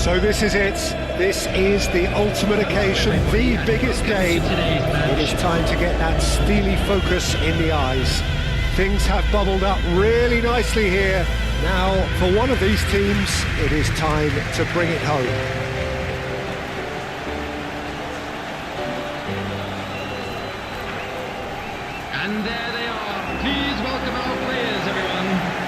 So this is it. This is the ultimate occasion, the biggest game. It is time to get that steely focus in the eyes. Things have bubbled up really nicely here. Now, for one of these teams, it is time to bring it home. And there they are. Please welcome our players, everyone.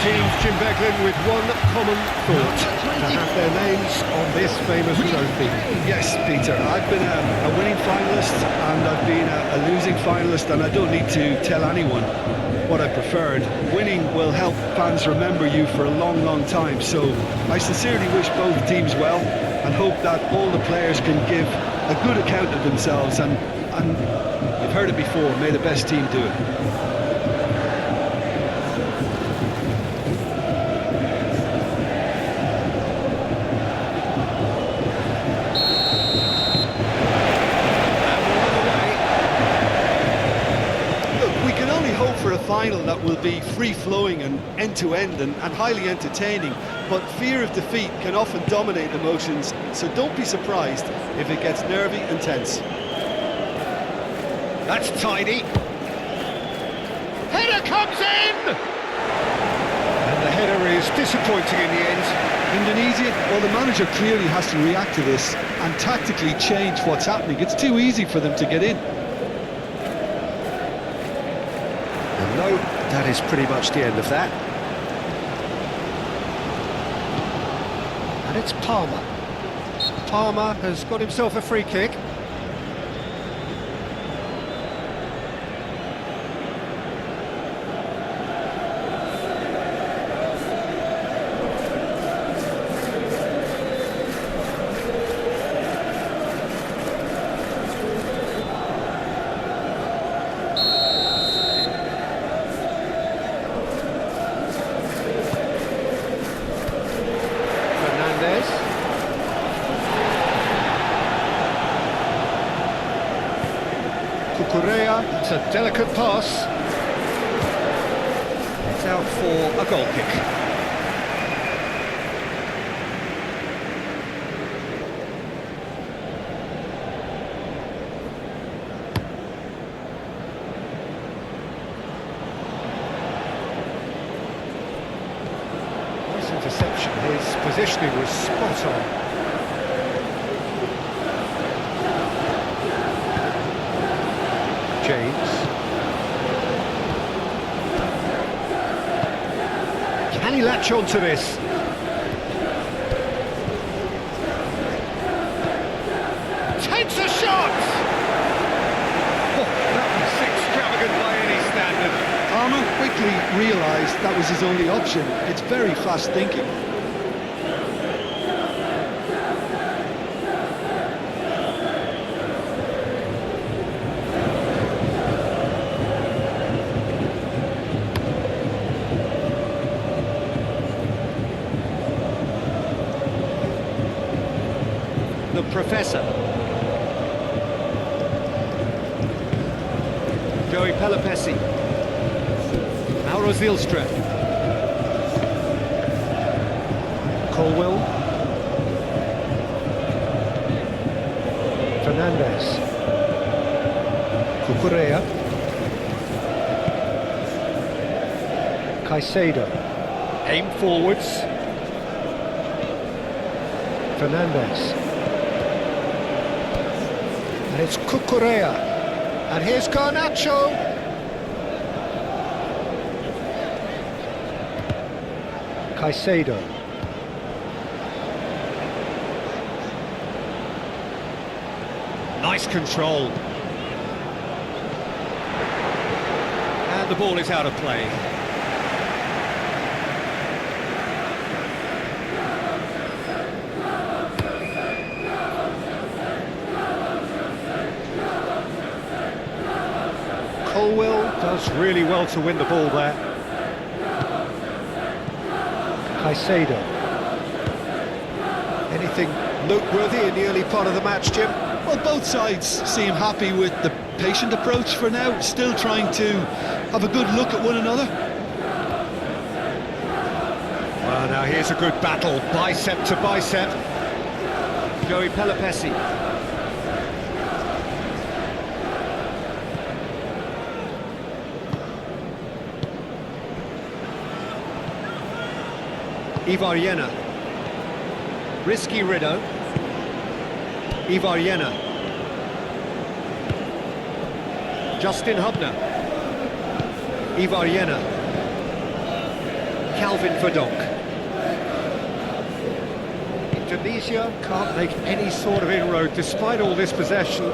Teams, Jim Beglin, with one common thought: to have their names on this famous trophy. Yes, Peter, I've been a winning finalist and I've been a losing finalist, and I don't need to tell anyone what I preferred. Winning will help fans remember you for a long, long time, so I sincerely wish both teams well and hope that all the players can give a good account of themselves, and you've heard it before, may the best team do it. For a final that will be free-flowing and end-to-end and highly entertaining, but fear of defeat can often dominate emotions, so don't be surprised if it gets nervy and tense. That's tidy. Header comes in! And the header is disappointing in the end. Indonesia, well, the manager clearly has to react to this and tactically change what's happening. It's too easy for them to get in. No, that is pretty much the end of that. And it's Palmer. Palmer has got himself a free kick. It's a delicate pass. It's out for a goal kick. Nice interception. His positioning was spot on. James. Can he latch on to this? Takes a shot! Oh, that was extravagant by any standard. Palmer quickly realised that was his only option. It's very fast thinking. The Professor. Joey Pelopessi. Mauro Zylstra. Colwell. Fernandez. Cucurella. Caicedo. Aim forwards. Fernandez. And it's Cucurella. And here's Garnacho. Caicedo. Nice control. And the ball is out of play. Colwell does really well to win the ball there. Caicedo. Anything noteworthy in the early part of the match, Jim? Well, both sides seem happy with the patient approach for now, still trying to have a good look at one another. Well, now here's a good battle, bicep to bicep. Joey Pelopessi. Ibarriena. Risky Rido. Ibarriena. Justin Hubner. Ibarriena. Calvin Verdonk. Indonesia can't make any sort of inroad despite all this possession.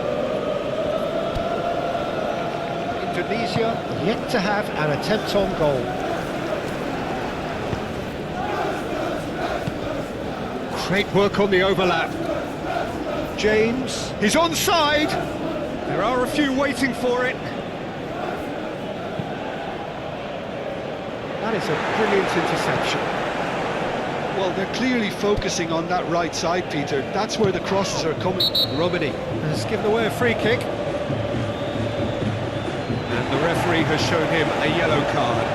Indonesia yet to have an attempt on goal. Great work on the overlap. James, he's onside. There are a few waiting for it. That is a brilliant interception. Well, they're clearly focusing on that right side, Peter. That's where the crosses are coming. Romani has given away a free kick. And the referee has shown him a yellow card.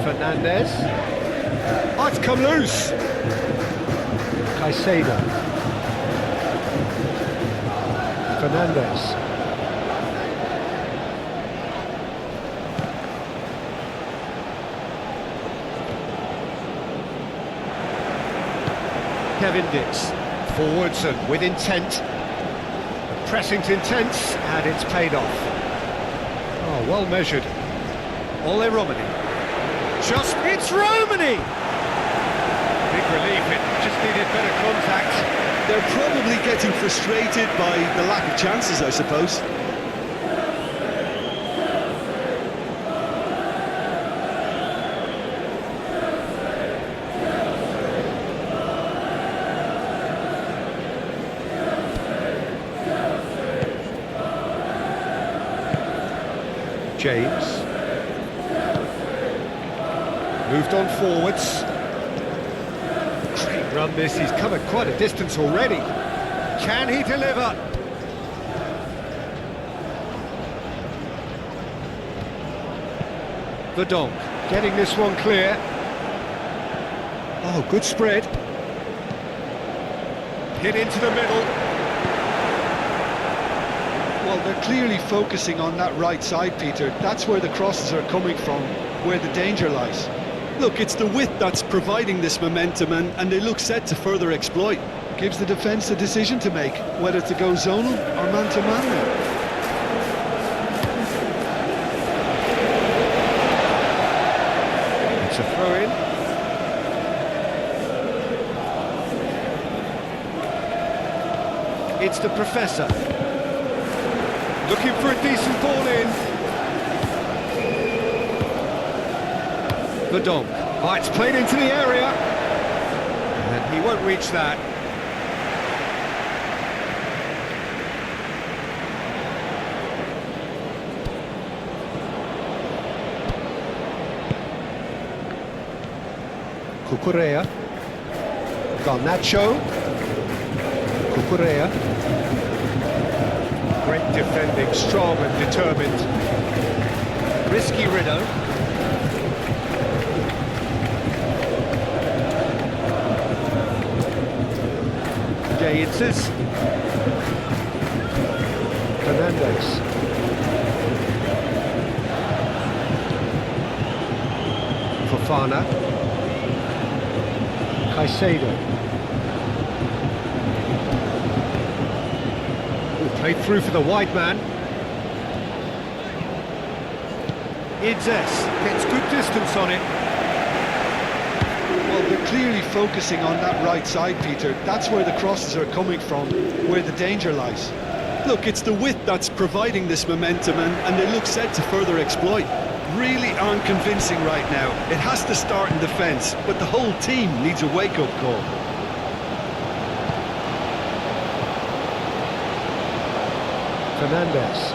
Fernandez. Oh, it's come loose. Caicedo. Fernandez. Kevin Dix. Forwards and with intent. The pressing's intense and it's paid off. Oh, well measured. Ole Romani. It's Romani! Big relief, it just needed better contact. They're probably getting frustrated by the lack of chances, I suppose. James. Moved on forwards. Great run this, he's covered quite a distance already. Can he deliver? Verdonk getting this one clear. Oh, good spread. Hit into the middle. Well, they're clearly focusing on that right side, Peter. That's where the crosses are coming from, where the danger lies. Look, it's the width that's providing this momentum, and they look set to further exploit. Gives the defence a decision to make, whether to go zonal or man-to-man now. It's a throw-in. It's the Professor. Looking for a decent ball in. Verdonk. Oh, it's played into the area. And he won't reach that. Cucurella. Garnacho. Cucurella. Great defending, strong and determined. Risky Riddle. Jaitzes. Fernandez. Fofana. Caicedo. Played through for the wide man. Idzes gets good distance on it. Well, they're clearly focusing on that right side, Peter. That's where the crosses are coming from, where the danger lies. Look, it's the width that's providing this momentum, and they look set to further exploit. Really aren't convincing right now. It has to start in defence, but the whole team needs a wake-up call. Fernandez.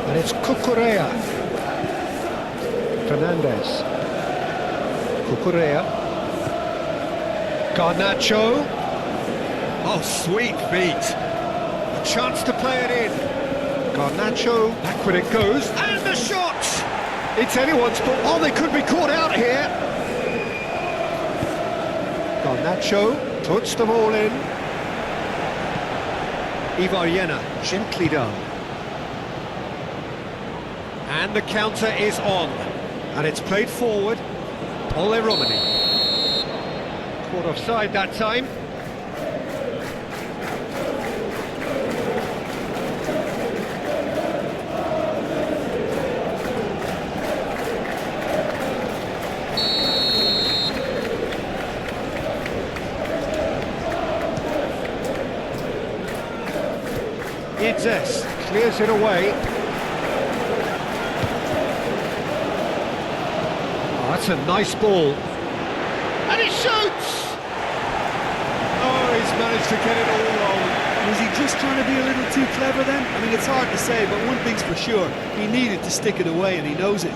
And it's Cucurella. Fernandez. Cucurella. Garnacho. Oh, sweet feet. A chance to play it in. Garnacho. Back when it goes. And the shot! It's anyone's ball. Oh, they could be caught out here. Garnacho puts them all in. Ibarriena, gently done. And the counter is on. And it's played forward. Ole Romani. Caught offside that time. Idzes clears it away. Oh, that's a nice ball. And he shoots! Oh, he's managed to get it all wrong. Was he just trying to be a little too clever then? I mean, it's hard to say, but one thing's for sure. He needed to stick it away, and he knows it.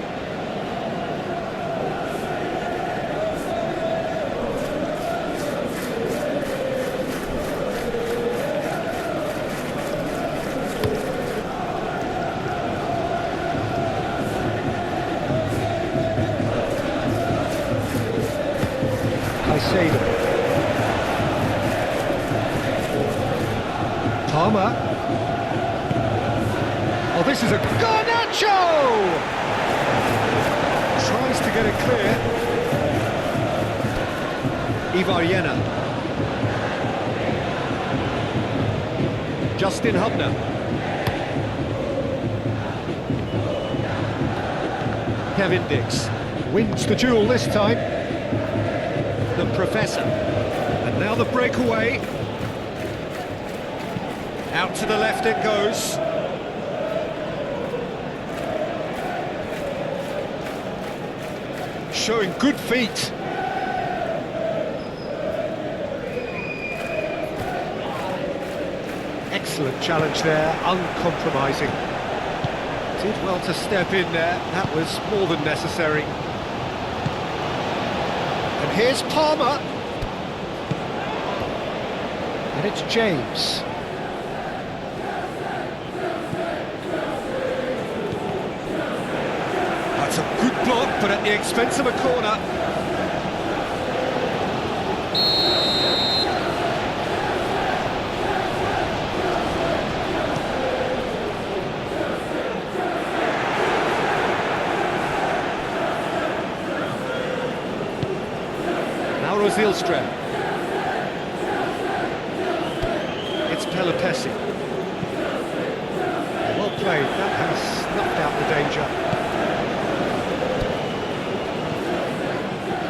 Caicedo. Palmer. Oh, this is a Garnacho! Tries to get it clear. Ibarriena. Justin Hubner. Kevin Dix wins the duel this time. The Professor. And now the breakaway. Out to the left it goes. Showing good feet. Excellent challenge there, uncompromising. Did well to step in there, that was more than necessary. And here's Palmer. And it's James. That's a good block, but at the expense of a corner. Zilstra. It's Pelopessi. Well played, that has snuffed out the danger.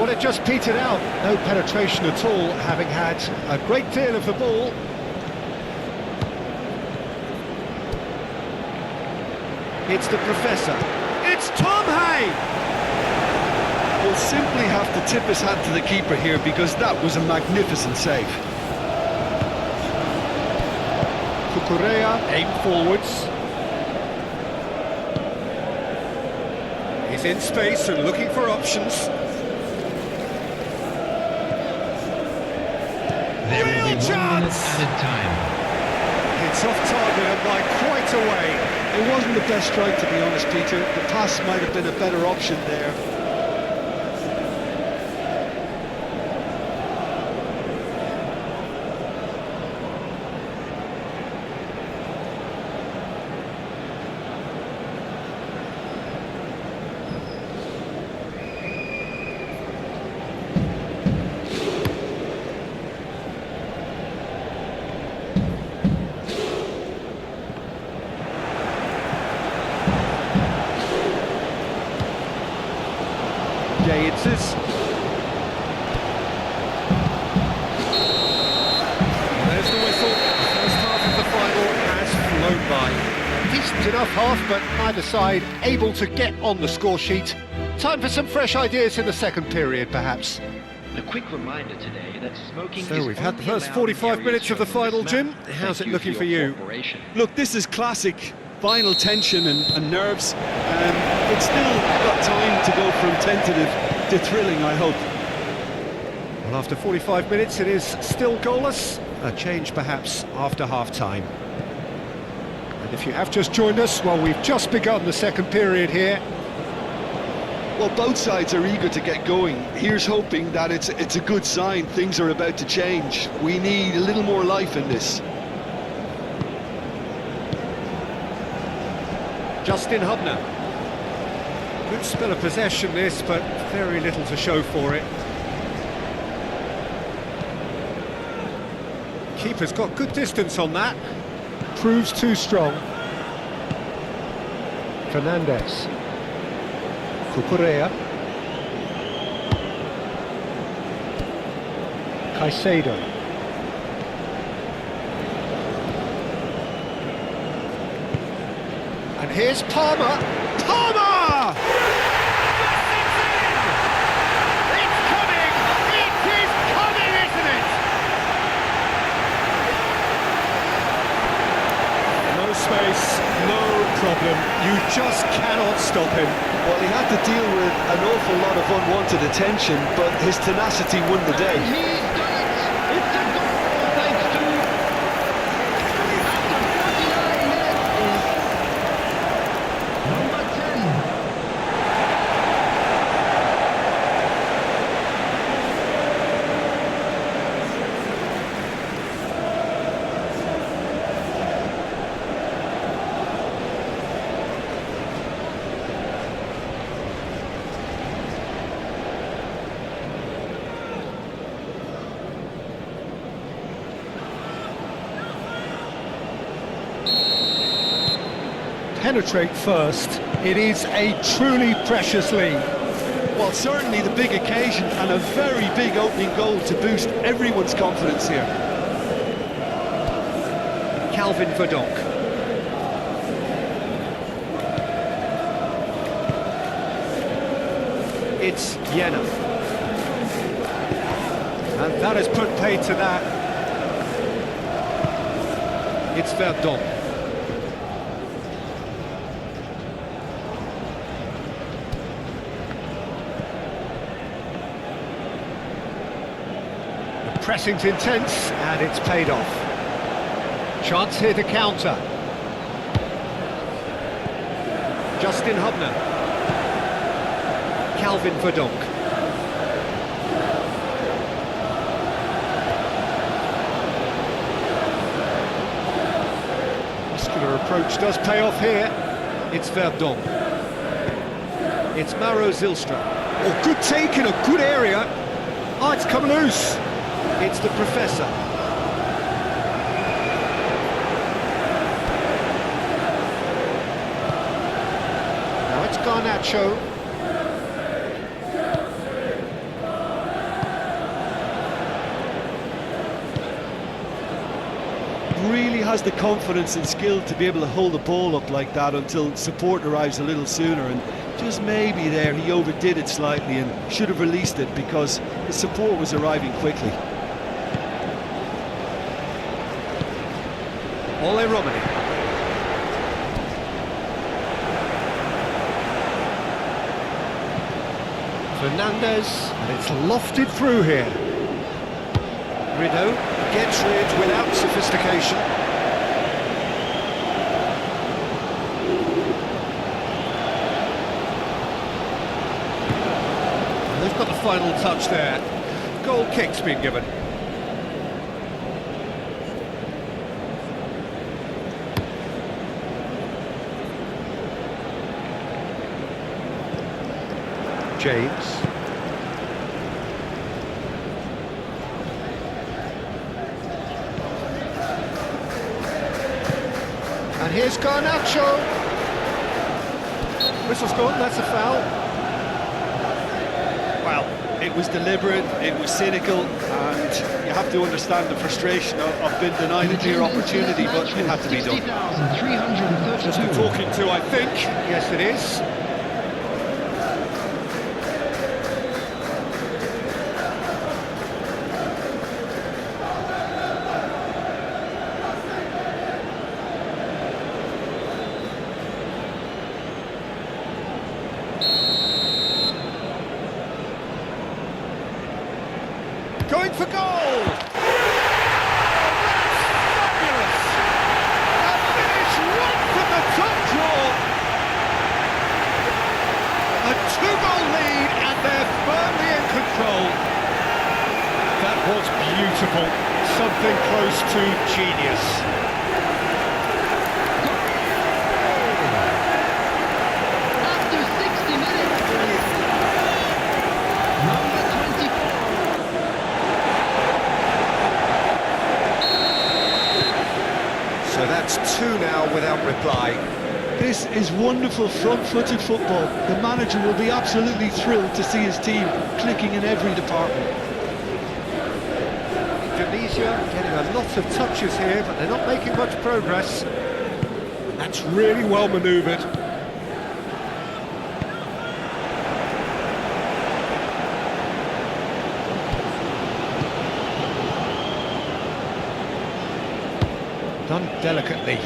Well, it just petered out, no penetration at all, having had a great deal of the ball. It's the Professor. It's Tom Hay! We'll simply have to tip his hat to the keeper here because that was a magnificent save. Cucurella, aim forwards. He's in space and looking for options. There will be 1 minute added time. It's off target and by quite a way. It wasn't the best strike, to be honest, Peter. The pass might have been a better option there. There's the whistle. The first half of the final has flown by. Decent enough half, but neither side able to get on the score sheet. Time for some fresh ideas in the second period, perhaps. A quick reminder today that smoking is So we've had the only first allowed 45 in minutes of the areas shown on final, this Jim. map. How's Thank it looking for for your you? cooperation. Look, this is classic final tension and nerves. It's still got time to go from tentative to thrilling, I hope. Well, after 45 minutes, it is still goalless. A change, perhaps, after half-time. And if you have just joined us, well, we've just begun the second period here. Well, both sides are eager to get going. Here's hoping that it's a good sign. Things are about to change. We need a little more life in this. Justin Hubner. Good spell of possession, this, but very little to show for it. Keeper's got good distance on that. Proves too strong. Fernandez. Cucurella. Caicedo. And here's Palmer. Palmer! It's coming! It is coming, isn't it? No space, no problem. You just cannot stop him. Well, he had to deal with an awful lot of unwanted attention, but his tenacity won the day. He's done it! It's a goal thanks to... After 49 minutes is number 10. Penetrate first. It is a truly precious lead. Well, certainly the big occasion and a very big opening goal to boost everyone's confidence here. Calvin Verdonk. It's Jena. And that has put paid to that. It's Verdonk. The pressing's intense, and it's paid off. Chance here to counter. Justin Hubner. Calvin Verdonk. Muscular approach does pay off here. It's Verdonk. It's Maro Zylstra. Oh, good take in a good area. Oh, it's come loose. It's the Professor. Now it's Garnacho. Really has the confidence and skill to be able to hold the ball up like that until support arrives a little sooner, and just maybe there he overdid it slightly and should have released it because the support was arriving quickly. Ole Romani. Fernandez, and it's lofted through here. Rideau gets rid without sophistication. And they've got the final touch there. Goal kick's been given. James. And here's Garnacho. Whistle's gone, that's a foul. Well, it was deliberate, it was cynical, and you have to understand the frustration of being denied a clear opportunity, but it had to be done. 60,332. Just a talking to, I think. Yes, it is. Going for goal! Fabulous! A finish right from the top draw! A two-goal lead and they're firmly in control. That was beautiful. Something close to genius. After 60 minutes. Number 24. So that's two now without reply. This is wonderful front-footed football. The manager will be absolutely thrilled to see his team clicking in every department. Indonesia getting a lot of touches here, but they're not making much progress. That's really well manoeuvred. Done delicately.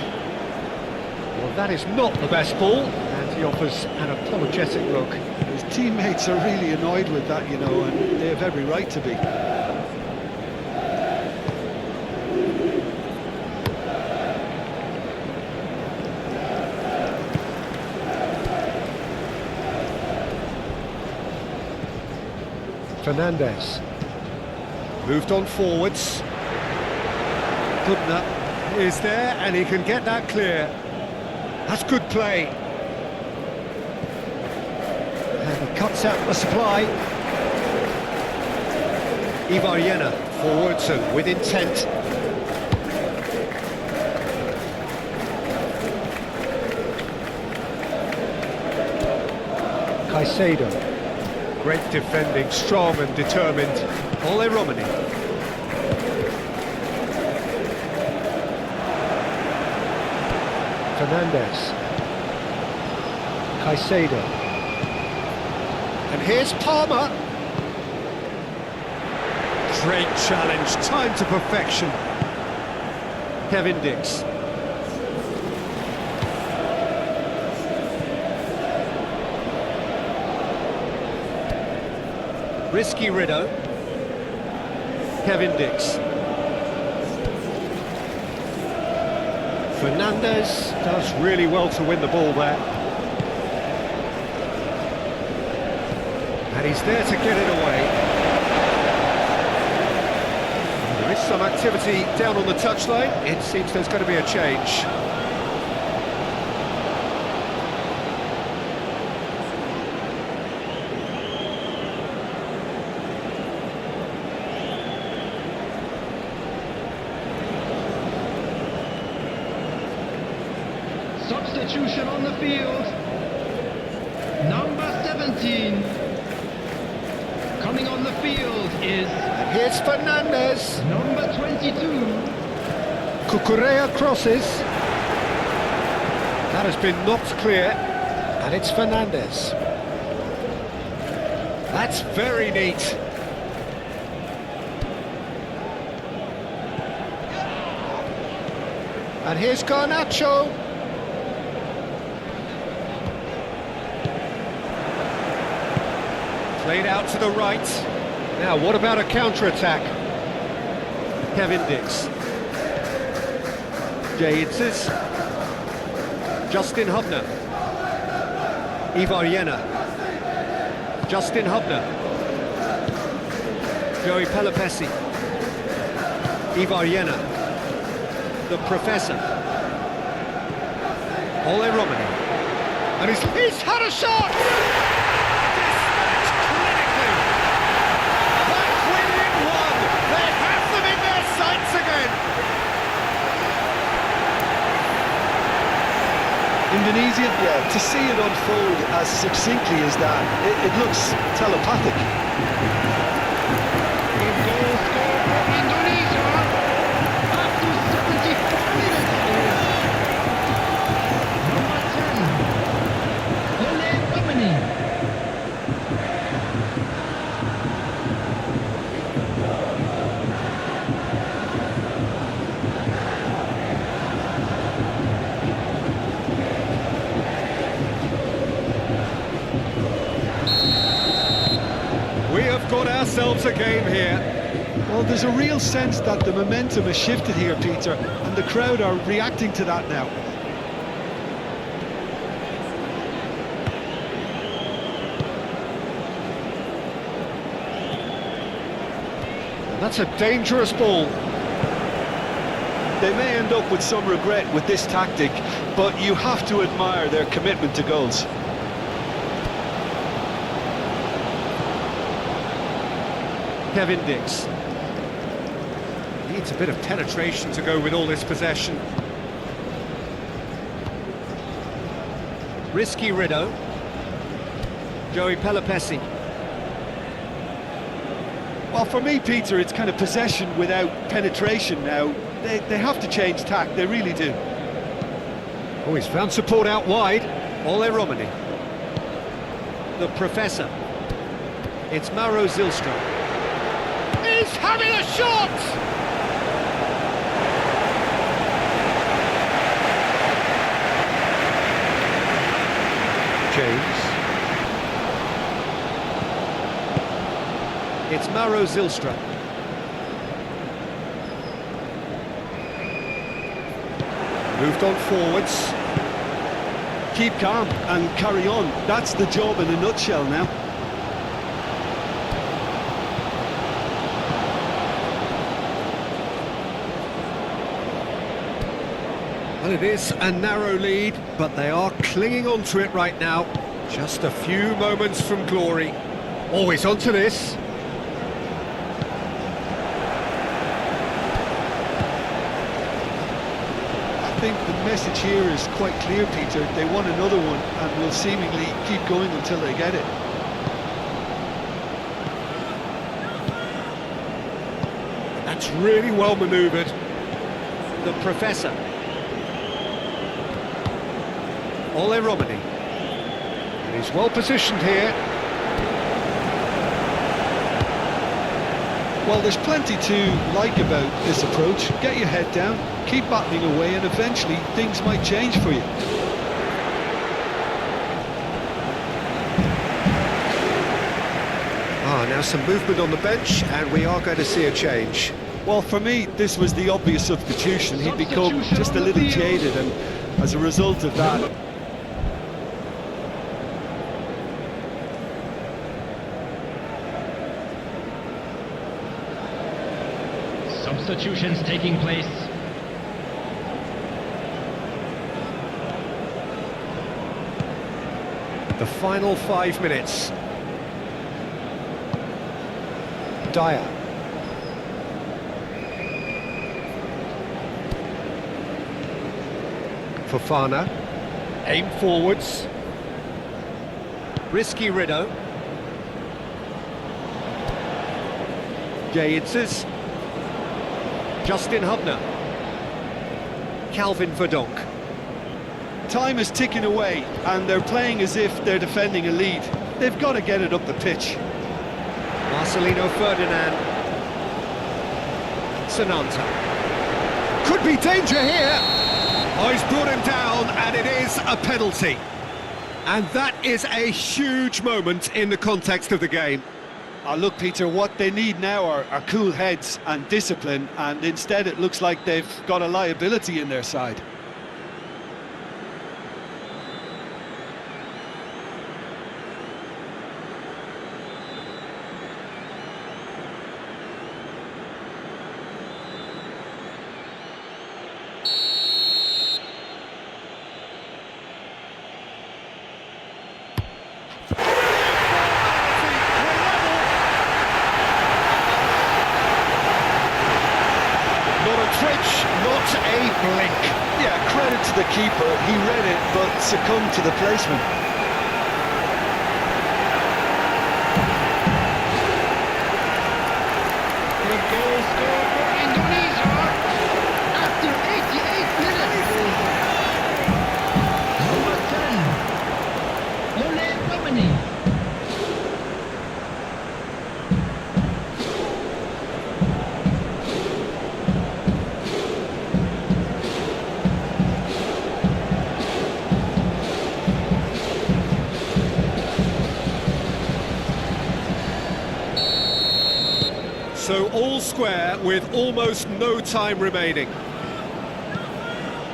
Well, that is not the best ball, and he offers an apologetic look. His teammates are really annoyed with that, you know, and they have every right to be. Fernandez moved on forwards. Gudna is there and he can get that clear. That's good play. And he cuts out the supply. Ibarriena forwards and with intent. Caicedo. Great defending, strong and determined. Ole Romani. Fernandez. Caicedo. And here's Palmer. Great challenge, time to perfection. Kevin Dix. Risky Rideau. Kevin Dix. Fernandez does really well to win the ball there. And he's there to get it away. There is some activity down on the touchline. It seems there's going to be a change. Substitution on the field. Number 17. Coming on the field is And here's Fernandez. number 22. Cucurella crosses. That has been knocked clear. And it's Fernandez. That's very neat. And here's Garnacho. Played out to the right. Now, what about a counter-attack? Kevin Dix. Jay Itzes. Justin Hubner. Ivar Jenner. Justin Hubner. Joey Pelopessi. Ivar Jenner. The Professor. Ole Romani. And he's had a shot! Dispatched clinically! Back within one! They have them in their sights again! Indonesia, yeah, to see it unfold as succinctly as that, it looks telepathic. Goal score for Indonesia after 75 minutes. Number 10, Ole Romani. We have got ourselves a game here. Well, there's a real sense that the momentum has shifted here, Peter, and the crowd are reacting to that now. That's a dangerous ball. They may end up with some regret with this tactic, but you have to admire their commitment to goals. Kevin Dix. Needs a bit of penetration to go with all this possession. Risky Rideau. Joey Pelopessi. Well, for me, Peter, it's kind of possession without penetration now. They have to change tack, they really do. Oh, he's found support out wide. Ole Romani. The Professor. It's Mauro Zilstra. He's having a shot! James. It's Mauro Zilstra. Moved on forwards. Keep calm and carry on. That's the job in a nutshell now. Well, it is a narrow lead, but they are clinging on to it right now. Just a few moments from glory. Always onto this. I think the message here is quite clear, Peter. They want another one and will seemingly keep going until they get it. That's really well manoeuvred. The Professor. Ole Romani. And he's well positioned here. Well, there's plenty to like about this approach. Get your head down, keep battling away, and eventually things might change for you. Now some movement on the bench, and we are going to see a change. Well, for me, this was the obvious substitution. He'd become just a little jaded, and as a result of that... Substitutions taking place. The final 5 minutes. Dyer. Fofana. Aim forwards. Risky Rideau. Jay Itzes. Justin Hubner. Calvin Verdonk. Time is ticking away, and they're playing as if they're defending a lead. They've got to get it up the pitch. Marcelino Ferdinand. Sananta. Could be danger here. Oh, he's brought him down, and it is a penalty. And that is a huge moment in the context of the game. Look, Peter, what they need now are cool heads and discipline, and instead it looks like they've got a liability in their side. Not a blink. Yeah, credit to the keeper. He read it, but succumbed to the placement. The goal scored for Indonesia after 88 minutes. Number 10, Lone Domini. So all square with almost no time remaining.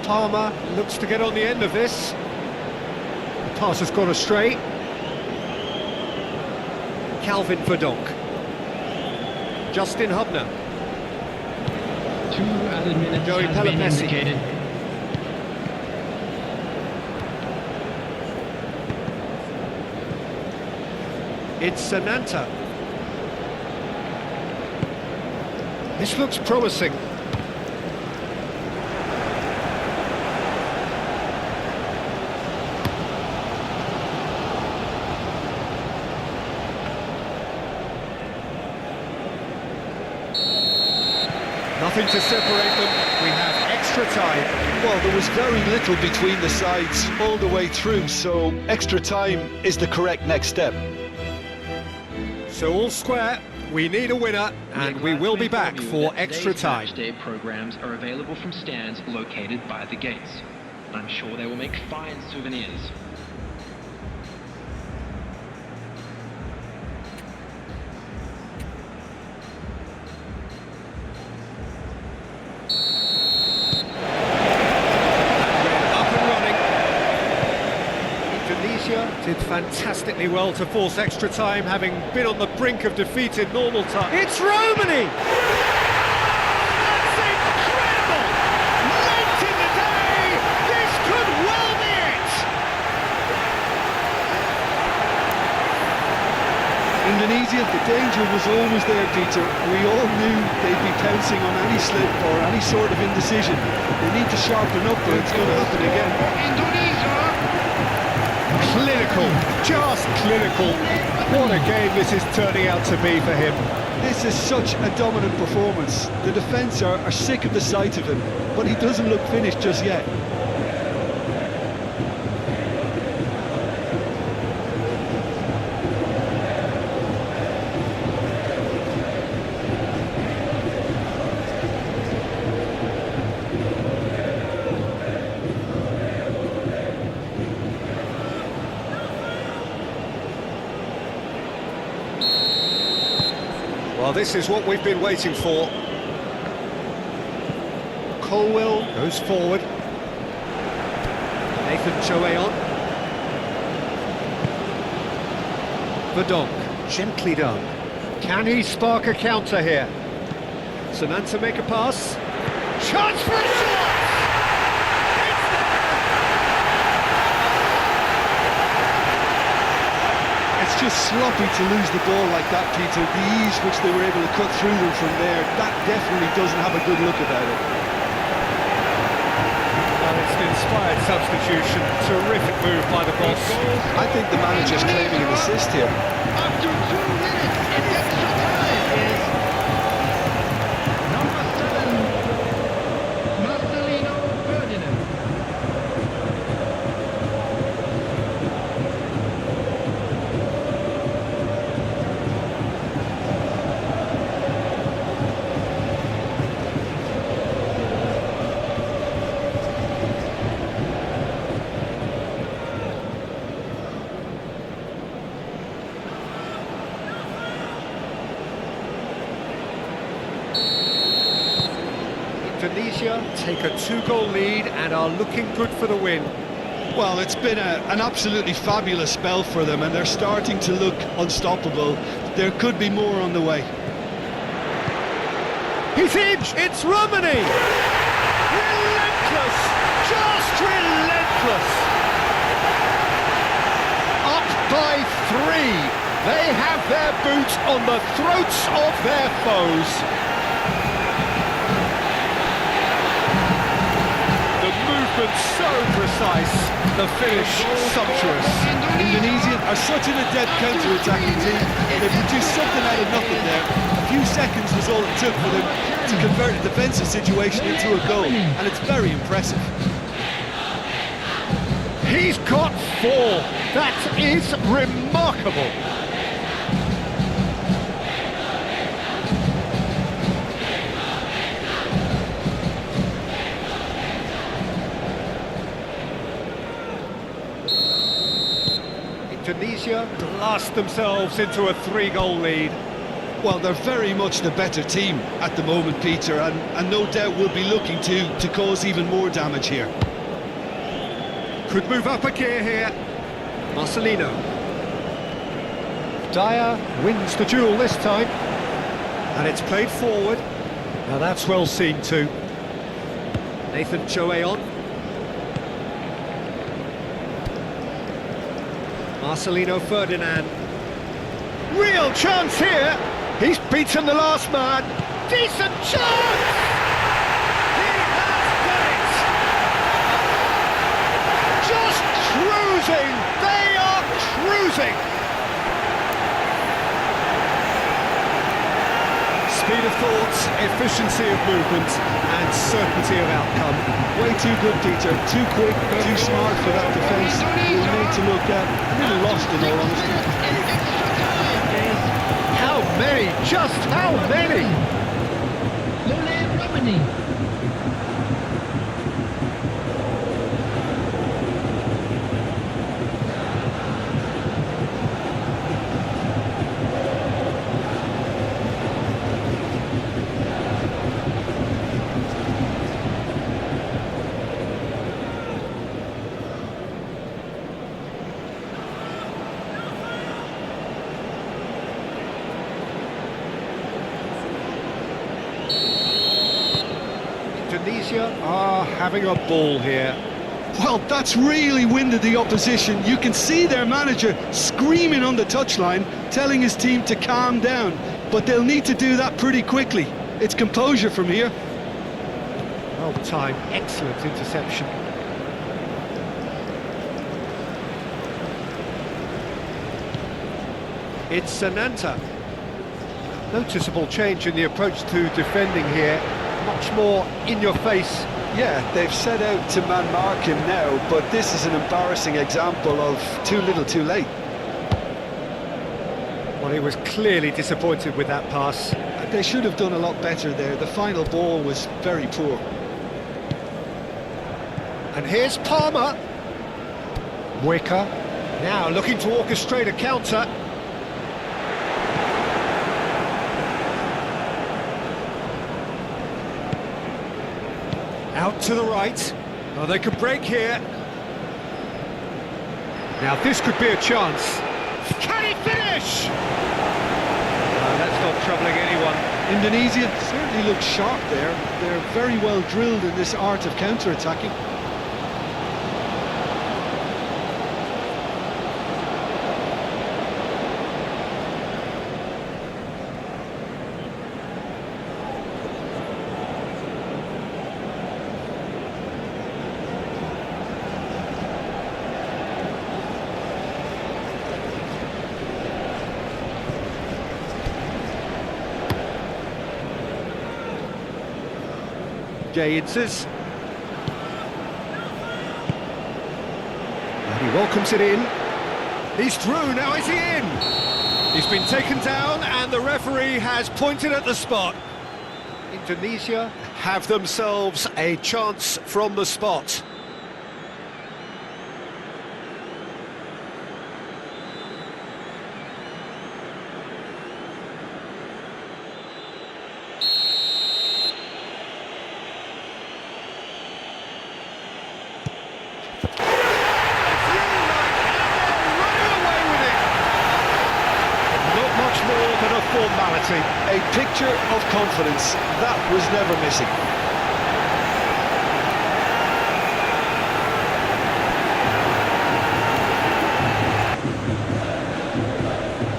Palmer looks to get on the end of this. The pass has gone astray. Calvin Verdonk. Justin Hubner. 2 added minutes Joey has been Pelopessi. indicated. It's Sananta. This looks promising. Nothing to separate them. We have extra time. Well, there was very little between the sides all the way through, so extra time is the correct next step. So all square. We need a winner, and we will be back for extra time. Day programs are available from stands located by the gates. I'm sure they will make fine souvenirs. Up and running. Indonesia did fantastically well to force extra time, having been on the brink of defeat in normal time. It's Romani! That's incredible! Late in the day, this could well be it! Indonesia, the danger was always there, Peter. We all knew they'd be pouncing on any slip or any sort of indecision. They need to sharpen up or it's going to happen again. Indonesia. Clinical, just clinical. What a game this is turning out to be for him. This is such a dominant performance. The defence are sick of the sight of him, but he doesn't look finished just yet. Well, this is what we've been waiting for. Colwell goes forward. Nathan Choeon. Verdonk, gently done. Can he spark a counter here? Sananta make a pass. Chance for a shot! It's just sloppy to lose the ball like that, Peter. The ease which they were able to cut through them from there, that definitely doesn't have a good look about it. Well, it's an inspired substitution. Terrific move by the boss. I think the manager's claiming an assist here. After 2 minutes in extra time is number 7, Marcelino Ferdinand. Indonesia take a 2-goal lead and are looking good for the win. Well, it's been an absolutely fabulous spell for them, and they're starting to look unstoppable. There could be more on the way. He's in! It's Romani! Relentless! Just relentless! Up by 3! They have their boot on the throats of their foes. The movement so precise, the finish sumptuous. Indonesia are such an adept counter-attacking team. They produced something out of nothing there. A few seconds was all it took for them to convert a defensive situation into a goal, and it's very impressive. He's got 4. That is remarkable. Indonesia blast themselves into a 3-goal lead. Well, they're very much the better team at the moment, Peter, and no doubt will be looking to cause even more damage here. Could move up a gear here. Marcelino. Dyer wins the duel this time. And it's played forward. Now that's well seen too. Nathan Choeon. Marcelino Ferdinand. Real chance here. He's beaten the last man. Decent chance! He has done it! Just cruising! They are cruising! Speed of thought, efficiency of movement, and certainty of outcome. Way too good, Peter. Too quick, too smart for that defence. We'll need to look a little lost, in all honesty. How many? Just how many? Romani. Indonesia are having a ball here. Well, that's really winded the opposition. You can see their manager screaming on the touchline, telling his team to calm down. But they'll need to do that pretty quickly. It's composure from here. Well timed, excellent interception. It's Sananta. Noticeable change in the approach to defending here. Much more in your face. Yeah, they've set out to man-mark him now, but this is an embarrassing example of too little too late. Well, he was clearly disappointed with that pass. They should have done a lot better there. The final ball was very poor. And here's Palmer. Wicker. Now looking to orchestrate a counter. Out to the right. Oh, they could break here. Now this could be a chance. Can he finish? No, that's not troubling anyone. Indonesia certainly looks sharp there. They're very well drilled in this art of counter-attacking. Jayinses. And he welcomes it in. He's through, now is he in? He's been taken down and the referee has pointed at the spot. Indonesia have themselves a chance from the spot. formality. A picture of confidence. That was never missing.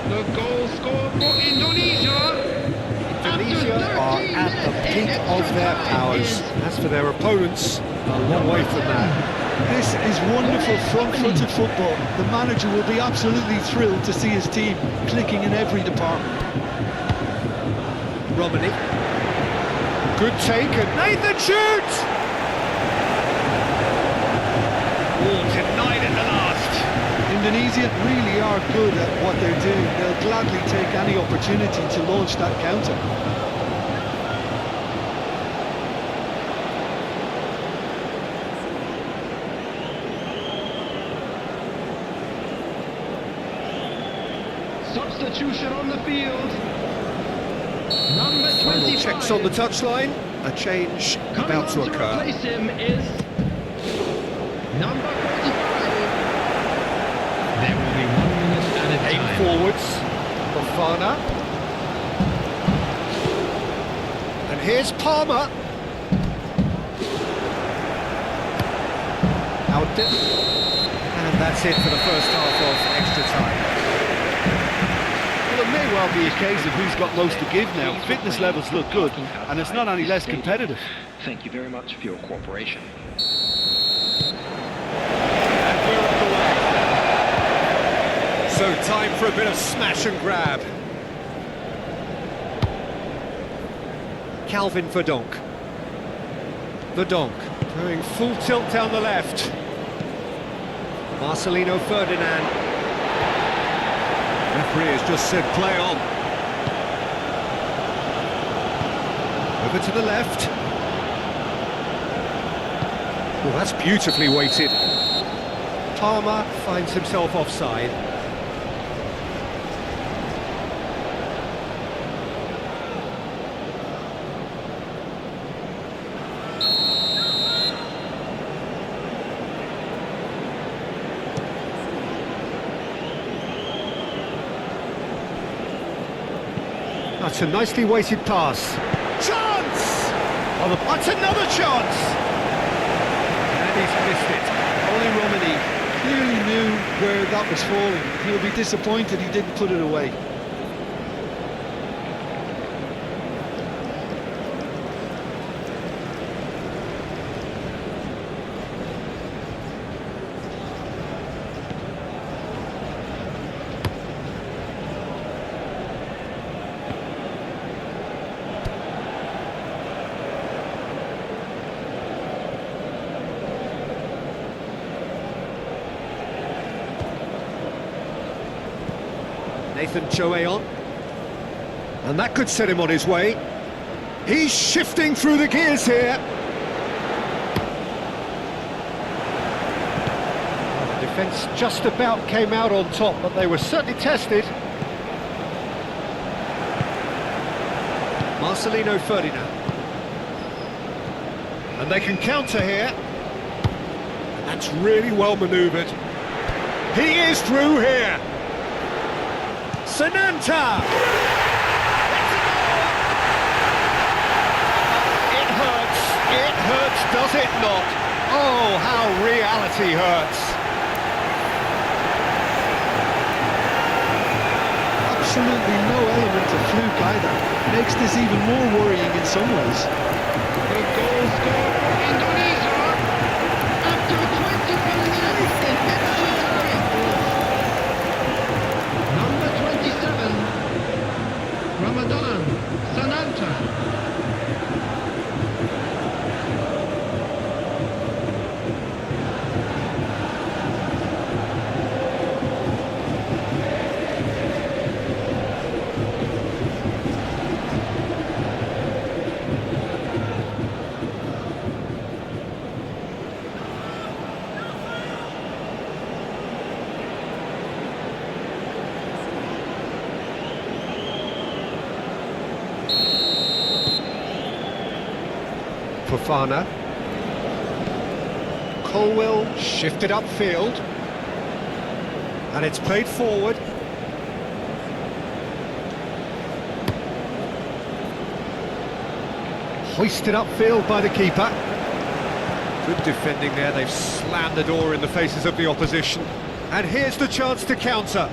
The goal scored for Indonesia. Indonesia are at the peak of their powers. As for their opponents, a long way from that. This is wonderful front-footed football. The manager will be absolutely thrilled to see his team clicking in every department. Romani. Good take, and Nathan shoots! Oh, denied at the last. Indonesia really are good at what they're doing. They'll gladly take any opportunity to launch that counter. Substitution on the field. Number Final 25. checks on the touchline. A change about to Coming on occur. replace him is number 45. There will be 1 minute added Eight time. forwards. Bafana. And here's Palmer. And that's it for the first half of extra time. Well, it may well be a case of who's got most to give now. Fitness levels look good, and it's not any less competitive. Thank you very much for your cooperation. And we're underway. So time for a bit of smash and grab. Calvin Verdonk. Verdonk going full tilt down the left. Marcelino Ferdinand. Referee has just said play on. Over to the left. Oh, that's beautifully weighted. Palmer finds himself offside. That's a nicely weighted pass. Chance! Oh, that's another chance! And he's missed it. Only Romani clearly knew where that was falling. He'll be disappointed he didn't put it away. Nathan Choeon. And that could set him on his way. He's shifting through the gears here. The defence just about came out on top, but they were certainly tested. Marcelino Ferdinand. And they can counter here. And that's really well manoeuvred. He is through here. Sananta! It hurts, does it not? Oh, how reality hurts. Absolutely no element of fluke either. Makes this even more worrying in some ways. The goal scored for Indonesia after 21 minutes in extra time. Number 27, Ramadan Sananta. Fofana. Colwell shifted upfield. And it's played forward. hoisted upfield by the keeper. Good defending there, they've slammed the door in the faces of the opposition. And here's the chance to counter.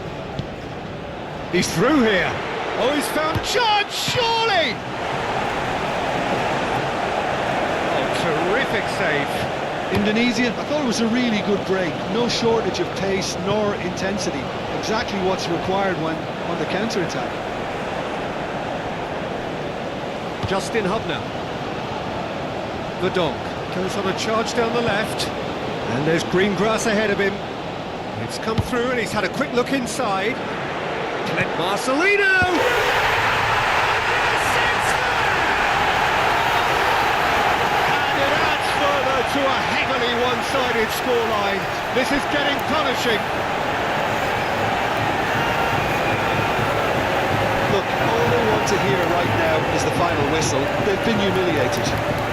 He's through here. Oh, he's found a chance, surely! Oh, terrific save. Indonesia, I thought it was a really good break. No shortage of pace nor intensity. Exactly what's required when on the counter-attack. Justin Hubner. The dog goes on a charge down the left. And there's green grass ahead of him. It's come through and he's had a quick look inside. Clint Marcelino! And it adds further to a heavily one-sided scoreline. This is getting punishing. Look, all they want to hear right now is the final whistle. They've been humiliated.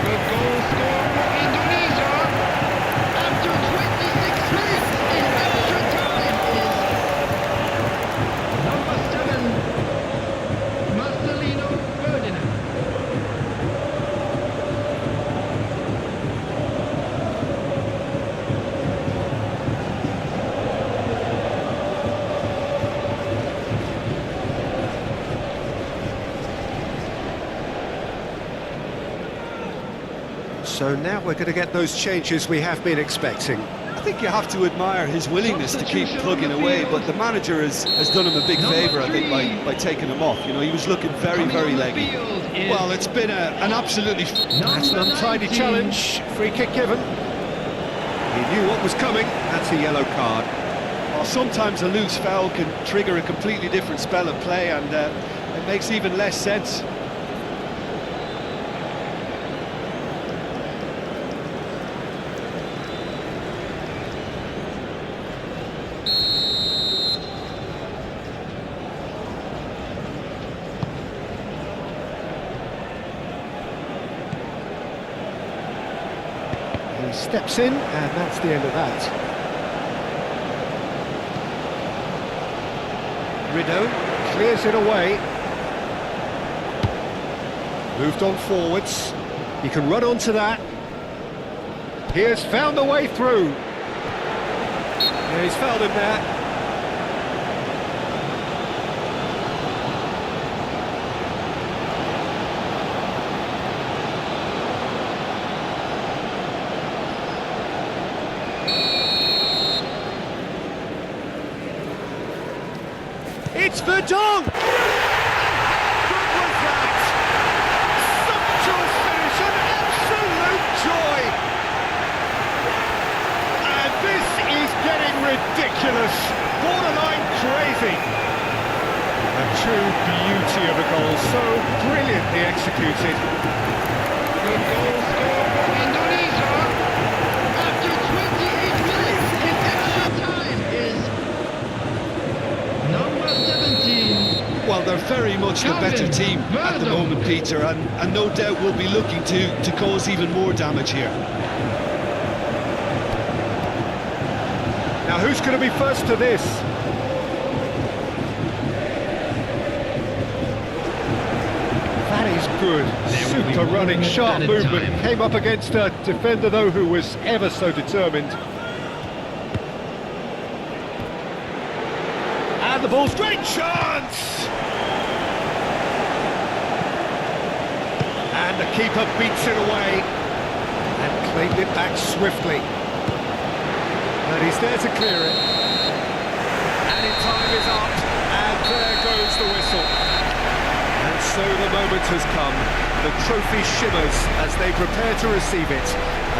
The goal scored for Indonesia after 26 minutes in extra time is number 7, Marcelino Ferdinand. So now we're going to get those changes we have been expecting. I think you have to admire his willingness to keep plugging away, but the manager has done him a big favour, I think, by taking him off. You know, he was looking very, very leggy. Well, Well, it's been an absolutely... That's an untidy challenge. Free kick given. He knew what was coming. That's a yellow card. Well, sometimes a loose foul can trigger a completely different spell of play, and it makes even less sense. He steps in, and that's the end of that. Rideau clears it away. Moved on forwards. He can run onto that. He has found a way through. Yeah, he's fouled him there. It's Verdon! Good was that! Sumptuous finish, an absolute joy! And this is getting ridiculous, borderline crazy. A true beauty of a goal, so brilliantly executed. the goal scored for Indonesia after 28 minutes in extra time is number 17. Well, they're very much the better team at the moment, Peter, and no doubt will be looking to cause even more damage here. Now who's going to be first to this? That is good. Super running, sharp movement. Came up against a defender, though, who was ever so determined. And the ball's great chance! And the keeper beats it away and claimed it back swiftly. And he's there to clear it. And in time is up, and there goes the whistle. And so the moment has come. The trophy shimmers as they prepare to receive it,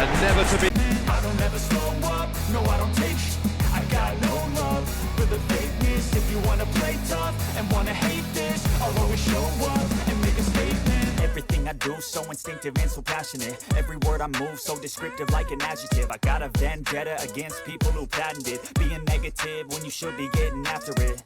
and never to be... I don't ever slow up, no I don't take sh**. I got no love for the fakeness. If you wanna play tough and wanna hate this, I'll always show up and make a statement. Everything I do so instinctive and so passionate. Every word I move so descriptive like an adjective. I got a vendetta against people who patented being negative when you should be getting after it.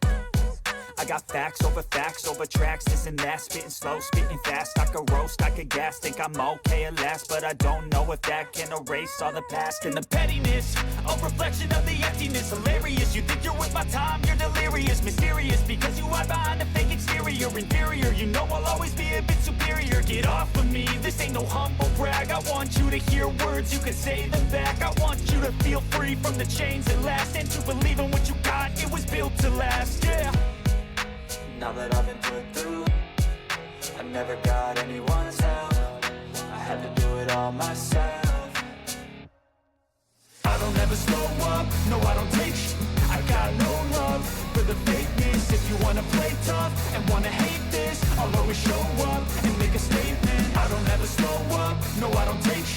I got facts over tracks, this and that. Spitting slow, spitting fast. I could roast, I could gas. Think I'm okay at last, but I don't know if that can erase all the past. And the pettiness, a reflection of the emptiness. Hilarious, you think you're worth my time, you're delirious. Mysterious, because you hide behind a fake exterior. Inferior, you know I'll always be a bit superior. Get off of me, this ain't no humble brag. I want you to hear words, you can say them back. I want you to feel free from the chains that last, and to believe in what you got, it was built to last, yeah. Now that I've been put through, I never got anyone's help. I had to do it all myself. I don't ever slow up, no I don't take I got no love for the fakeness. If you wanna play tough and wanna hate this, I'll always show up and make a statement. I don't ever slow up, no I don't take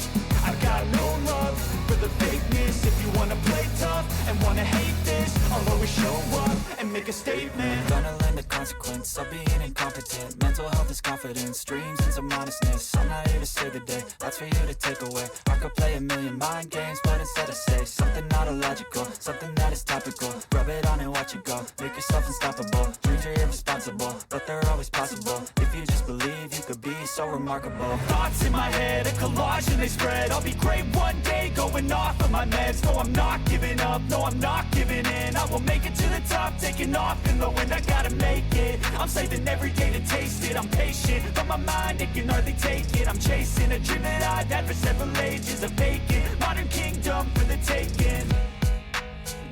I got no love for the fakeness. If you wanna play tough and wanna hate this, I'll always show up and make a statement. Gonna learn the consequence of being incompetent. Mental health is confidence, dreams and some honestness. I'm not here to save the day, that's for you to take away. I could play a million mind games, but instead I say something not illogical, something that is topical. Rub it on and watch it go, make yourself unstoppable. Dreams are irresponsible, but they're always possible. If you just believe, you could be so remarkable. Thoughts in my head, a collage and they spread. I'll be great one day, going off of my meds. No, I'm not giving up, no, I'm not giving in. I will make it to the top, taking off in the wind. I gotta make it, I'm saving every day to taste it. I'm patient, but my mind, it can hardly take it. I'm chasing a dream that I've had for several ages. A vacant, modern kingdom for the taking.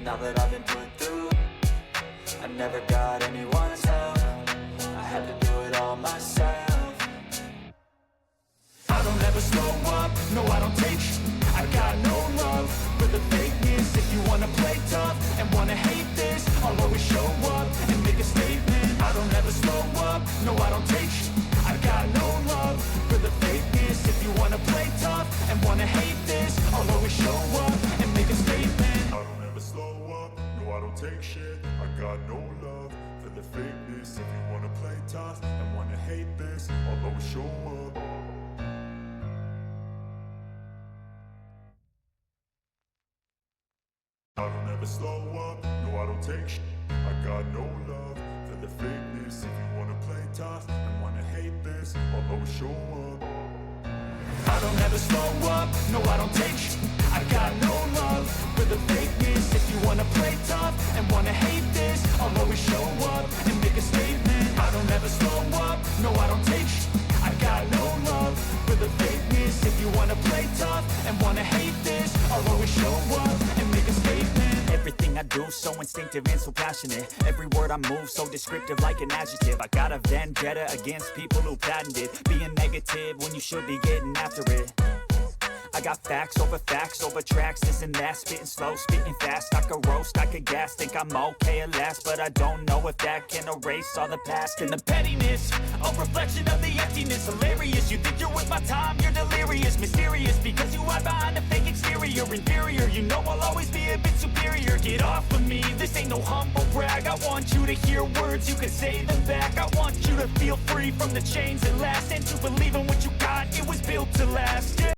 Now that I've been put through, I never got anyone's help. I had to do it all myself. I don't ever slow up, no I don't take I got no love for the fakeness. If you wanna play tough and wanna hate this, I'll always show up and make a statement. I don't ever slow up, no I don't take I got no love for the fakeness. If you wanna play tough and wanna hate this, I'll always show up and make a statement. I don't ever slow up, no I don't take shit. I got no love for the fakeness. If you wanna play tough and wanna hate this, I'll always show up. I don't ever slow up, no I don't take shit. I got no love for the fakeness. If you wanna play tough and wanna hate this, I'll always show up. I don't ever slow up, no I don't take I got no love for the fakeness. If you wanna play tough and wanna hate this, I'll always show up and make a statement. I don't ever slow up, no I don't take I got no love for the fakeness. If you wanna play tough and wanna hate this, I'll always show up and make a statement. Everything I do so instinctive and so passionate. Every word I move so descriptive like an adjective. I got a vendetta against people who patented being negative when you should be getting after it. I got facts over tracks, this and that. Spitting slow, spitting fast. I could roast, I could gas. Think I'm okay at last, but I don't know if that can erase all the past. And the pettiness, a reflection of the emptiness. Hilarious, you think you're worth my time, you're delirious. Mysterious, because you hide behind a fake exterior. Inferior, you know I'll always be a bit superior. Get off of me, this ain't no humble brag. I want you to hear words, you can say them back. I want you to feel free from the chains that last, and to believe in what you got, it was built to last, yeah.